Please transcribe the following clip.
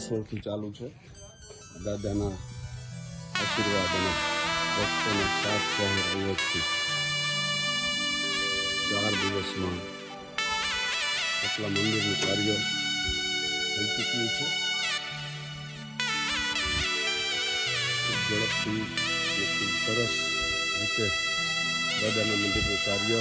16 ચાલુ છે. દાદાના આશીર્વાદ અને ભક્તોનો સાથ સહયોગથી 4 દિવસમાં એટલા મંદિરનું કાર્ય થઈ ચૂક્યું છે. ખૂબ ઝડપથી અને ખૂબ સરસ રીતે દાદાના મંદિરનું કાર્ય